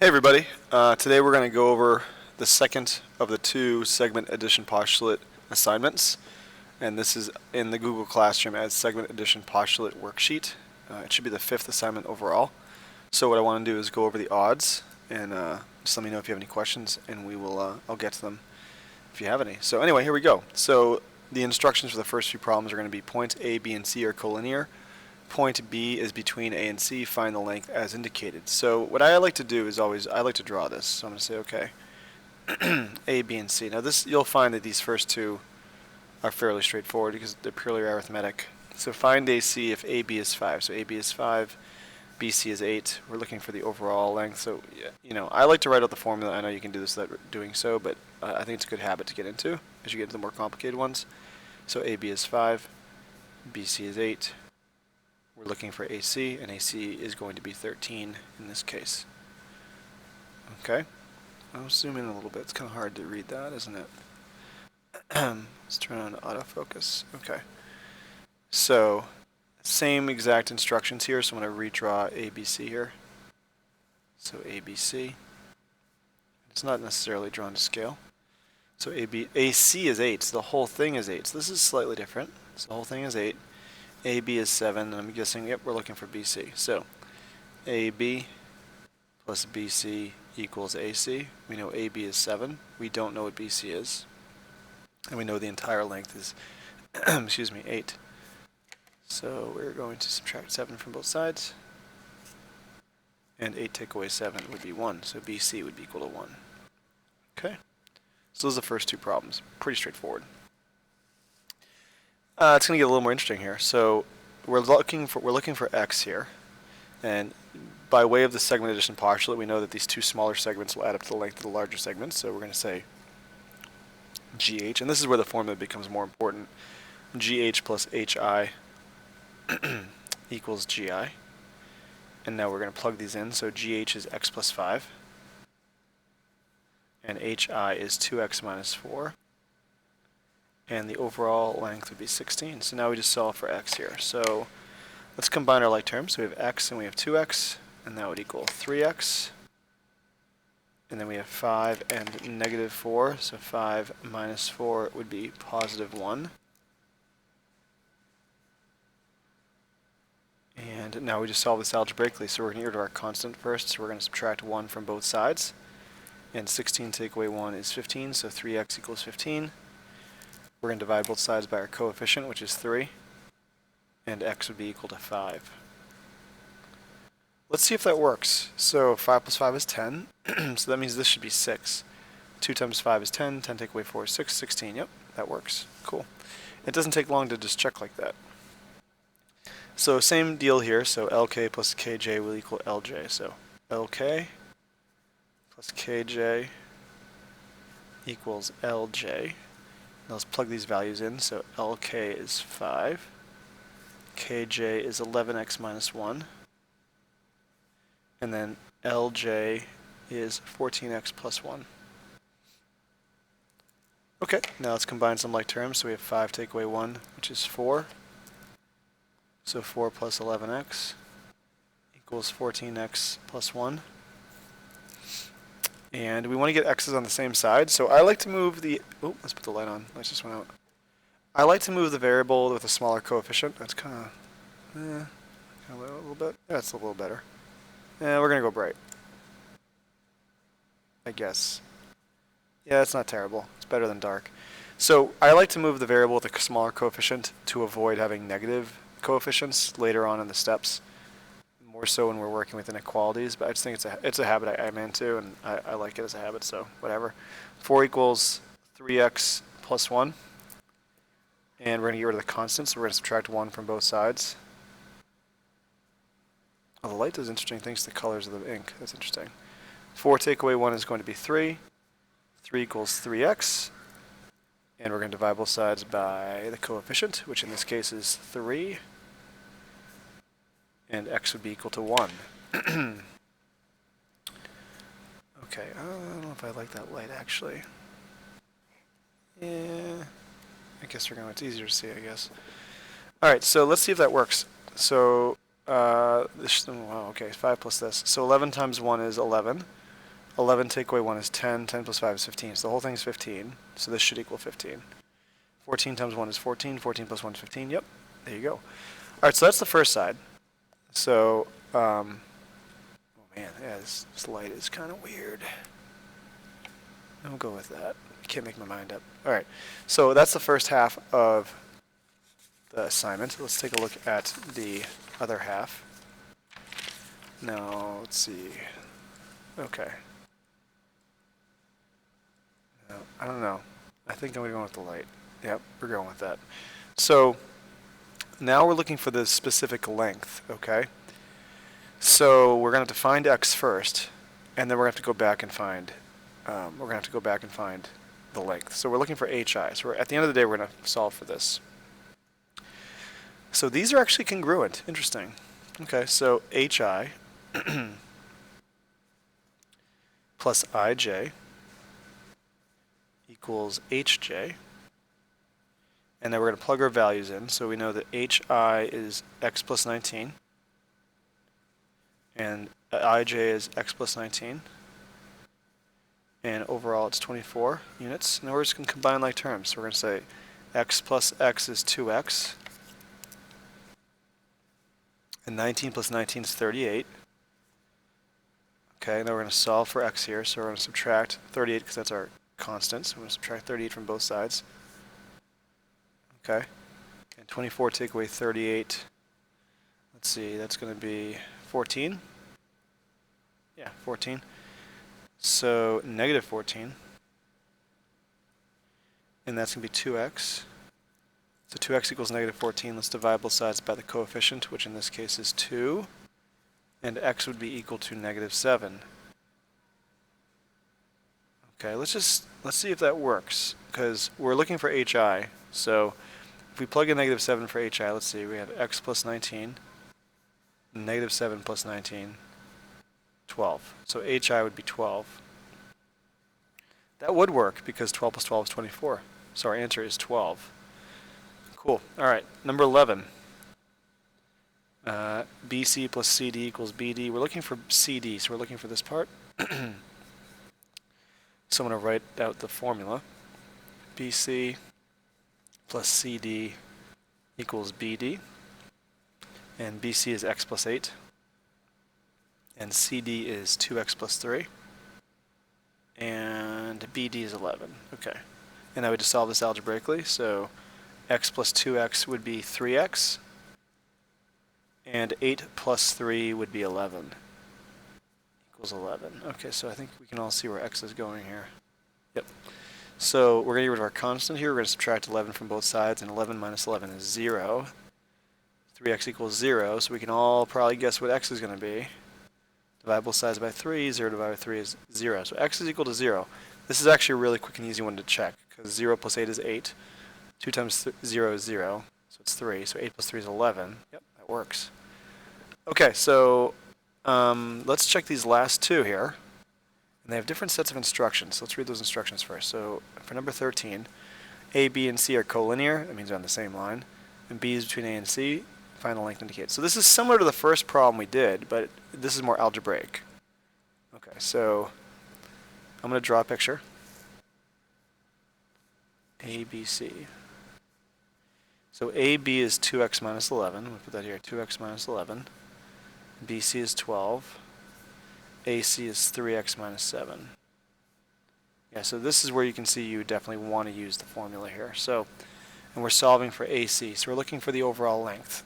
Hey everybody, today we're going to go over the second of the two segment addition postulate assignments, and this is in the Google Classroom as segment addition postulate worksheet. It should be the fifth assignment overall. So what I want to do is go over the odds and just let me know if you have any questions, and I'll get to them if you have any. So anyway, here we go. So the instructions for the first few problems are going to be points A, B, and C are collinear. Point B is between A and C, find the length as indicated. So what I like to do is I like to draw this. So I'm going to say, okay, A, B, and C. Now this, you'll find that these first two are fairly straightforward because they're purely arithmetic. So find AC if AB is 5. So AB is 5, BC is 8. We're looking for the overall length. So, I like to write out the formula. I know you can do this without doing so, but I think it's a good habit to get into as you get into the more complicated ones. So AB is 5, BC is 8. We're looking for AC, and AC is going to be 13 in this case. Okay, I'll zoom in a little bit. It's kind of hard to read that, isn't it? Let's turn on autofocus. Okay, so same exact instructions here, so I'm going to redraw ABC here. So ABC. It's not necessarily drawn to scale. So AC is 8, so the whole thing is 8. So this is slightly different. So the whole thing is 8. AB is 7, and I'm guessing, yep, we're looking for BC. So AB plus BC equals AC. We know AB is 7. We don't know what BC is. And we know the entire length is, excuse me, 8. So we're going to subtract 7 from both sides. And 8 take away 7 would be 1. So BC would be equal to 1. Okay. So those are the first two problems. Pretty straightforward. It's going to get a little more interesting here. So we're looking for x here, and by way of the segment addition postulate, we know that these two smaller segments will add up to the length of the larger segments. So we're going to say GH, and this is where the formula becomes more important. GH plus HI equals GI, and now we're going to plug these in. So GH is x plus 5, and HI is 2x minus 4. And the overall length would be 16. So now we just solve for x here. So let's combine our like terms. So we have x and we have 2x, and that would equal 3x. And then we have 5 and negative 4. So 5 minus 4 would be positive 1. And now we just solve this algebraically. So we're going to get rid of our constant first. So we're going to subtract 1 from both sides. And 16 take away 1 is 15. So 3x equals 15. We're going to divide both sides by our coefficient, which is 3, and x would be equal to 5. Let's see if that works. So 5 plus 5 is 10, so that means this should be 6. 2 times 5 is 10, 10 take away 4 is 6, 16. Yep, that works. Cool. It doesn't take long to just check like that. So same deal here, so LK plus KJ will equal LJ. So LK plus KJ equals LJ. Now let's plug these values in. So LK is 5, KJ is 11x minus 1, and then LJ is 14x plus 1. Okay, now let's combine some like terms. So we have 5 take away 1, which is 4. So 4 plus 11x equals 14x plus 1. And we want to get x's on the same side, so I like to move the... Oh, let's put the light on. Lights just went out. I like to move the variable with a smaller coefficient. That's kind of... a little bit. That's a little better. Yeah, we're going to go bright, I guess. Yeah, it's not terrible. It's better than dark. So I like to move the variable with a smaller coefficient to avoid having negative coefficients later on in the steps. More so when we're working with inequalities, but I just think it's a habit I'm into, and I like it as a habit, so whatever. 4 equals 3x plus 1, and we're going to get rid of the constant, so we're going to subtract 1 from both sides. Oh, the light does interesting things to the colors of the ink. That's interesting. 4 take away 1 is going to be 3. 3 equals 3x, and we're going to divide both sides by the coefficient, which in this case is 3. And x would be equal to 1. Okay, I don't know if I like that light, actually. Yeah, I guess it's easier to see, I guess. Alright, so let's see if that works. So, wow, okay, 5 plus this. So 11 times 1 is 11. 11 take away 1 is 10. 10 plus 5 is 15. So the whole thing is 15. So this should equal 15. 14 times 1 is 14. 14 plus 1 is 15. Yep. There you go. All right, so that's the first side. So, oh man, yeah, this light is kind of weird. I'll go with that. I can't make my mind up. All right, so that's the first half of the assignment. Let's take a look at the other half. Now, let's see. Okay. No, I don't know. I think I'm going to go with the light. Yep, we're going with that. So now we're looking for the specific length, okay? So we're going to have to find x first, and then we're going to have to go back and find the length. So we're looking for hi. So at the end of the day, we're going to solve for this. So these are actually congruent. Interesting. Okay, so hi plus ij equals hj. And then we're going to plug our values in. So we know that hi is x plus 19. And ij is x plus 19. And overall it's 24 units. And we're just going to combine like terms. So we're going to say x plus x is 2x. And 19 plus 19 is 38. Okay, now we're going to solve for x here. So we're going to subtract 38 because that's our constant. So we're going to subtract 38 from both sides. Okay, and 24 take away 38. Let's see, that's going to be 14. Yeah, 14. So negative 14. And that's going to be 2x. So 2x equals negative 14. Let's divide both sides by the coefficient, which in this case is 2. And x would be equal to negative 7. Okay, let's see if that works, because we're looking for hi. So if we plug in negative 7 for hi, let's see, we have x plus 19, negative 7 plus 19, 12. So hi would be 12. That would work, because 12 plus 12 is 24. So our answer is 12. Cool. All right, number 11. BC plus CD equals BD. We're looking for CD, so we're looking for this part. So I'm going to write out the formula. BC plus CD equals BD. And BC is x plus 8. And CD is 2x plus 3. And BD is 11. Okay. And now we just solve this algebraically. So x plus 2x would be 3x. And 8 plus 3 would be 11. Equals 11. Okay, so I think we can all see where x is going here. Yep. So we're going to get rid of our constant here. We're going to subtract 11 from both sides, and 11 minus 11 is 0. 3x equals 0, so we can all probably guess what x is going to be. Divide both sides by 3. 0 divided by 3 is 0. So x is equal to 0. This is actually a really quick and easy one to check, because 0 plus 8 is 8. 2 times 0 is 0, so it's 3. So 8 plus 3 is 11. Yep, that works. Okay, so let's check these last two here. And they have different sets of instructions. So let's read those instructions first. So for number 13, A, B, and C are collinear. That means they're on the same line. And B is between A and C. Find the length indicated. So this is similar to the first problem we did, but this is more algebraic. Okay, so I'm going to draw a picture. A, B, C. So AB is 2x minus 11. We'll put that here, 2x minus 11. BC is 12. AC is 3x minus 7. Yeah, so this is where you can see you definitely want to use the formula here. So, and we're solving for AC, so we're looking for the overall length.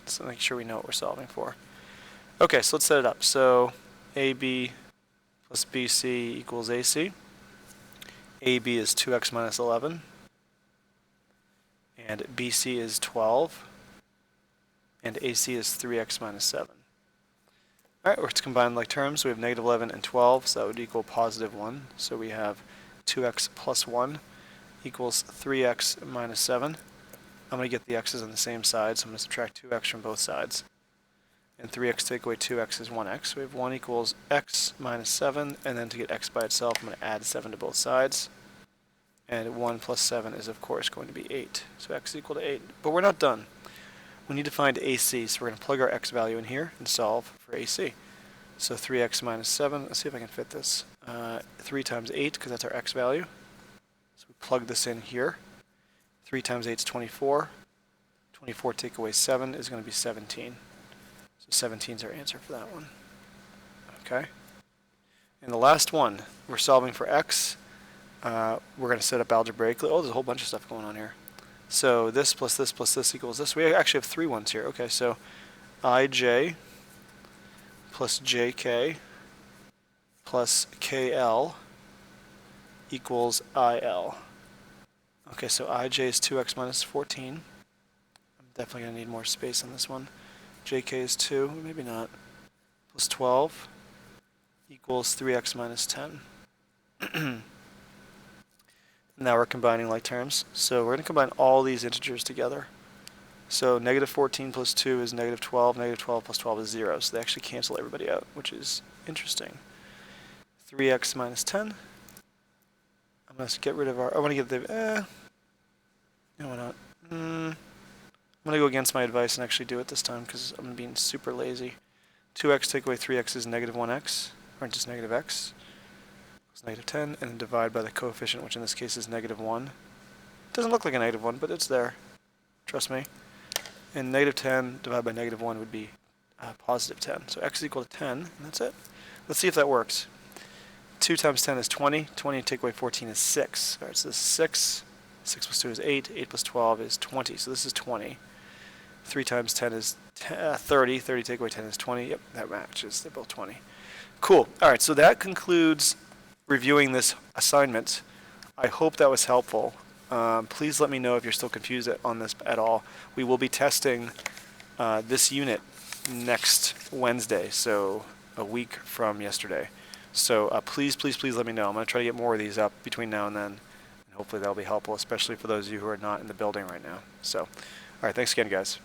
So make sure we know what we're solving for. Okay, so let's set it up. So AB plus BC equals AC. AB is 2x minus 11. And BC is 12. And AC is 3x minus 7. All right, let's combine like terms. We have negative 11 and 12, so that would equal positive 1. So we have 2x plus 1 equals 3x minus 7. I'm going to get the x's on the same side, so I'm going to subtract 2x from both sides. And 3x take away 2x is 1x. So we have 1 equals x minus 7, and then to get x by itself, I'm going to add 7 to both sides. And 1 plus 7 is, of course, going to be 8. So x is equal to 8. But we're not done. We need to find AC, so we're going to plug our x value in here and solve for AC. So 3x minus 7, let's see if I can fit this. 3 times 8, because that's our x value. So we plug this in here. 3 times 8 is 24. 24 take away 7 is going to be 17. So 17 is our answer for that one. Okay. And the last one, we're solving for x. We're going to set up algebraically. Oh, there's a whole bunch of stuff going on here. So this plus this plus this equals this. We actually have 3 ones here. Okay, so ij plus jk plus kl equals il. Okay, so ij is 2x minus 14. I'm definitely going to need more space on this one. jk is 2, maybe not, plus 12 equals 3x minus 10. Now we're combining like terms. So we're going to combine all these integers together. So negative 14 plus 2 is negative 12. Negative 12 plus 12 is 0. So they actually cancel everybody out, which is interesting. 3x minus 10. I'm going to get rid of our... I want to get the... no, why not? I'm going to go against my advice and actually do it this time because I'm being super lazy. 2x take away 3x is negative 1x, or just negative x. It's negative 10, and then divide by the coefficient, which in this case is negative 1. It doesn't look like a negative 1, but it's there. Trust me. And negative 10 divided by negative 1 would be positive 10. So x is equal to 10, and that's it. Let's see if that works. 2 times 10 is 20. 20 take away 14 is 6. All right, so this is 6. 6 plus 2 is 8. 8 plus 12 is 20. So this is 20. 3 times 10 is 30. 30 take away 10 is 20. Yep, that matches. They're both 20. Cool. All right, so that concludes reviewing this assignment. I hope that was helpful. Please let me know if you're still confused on this at all. We will be testing this unit next Wednesday, so a week from yesterday. So please let me know. I'm going to try to get more of these up between now and then, and hopefully that'll be helpful, especially for those of you who are not in the building right now. So, all right, thanks again, guys.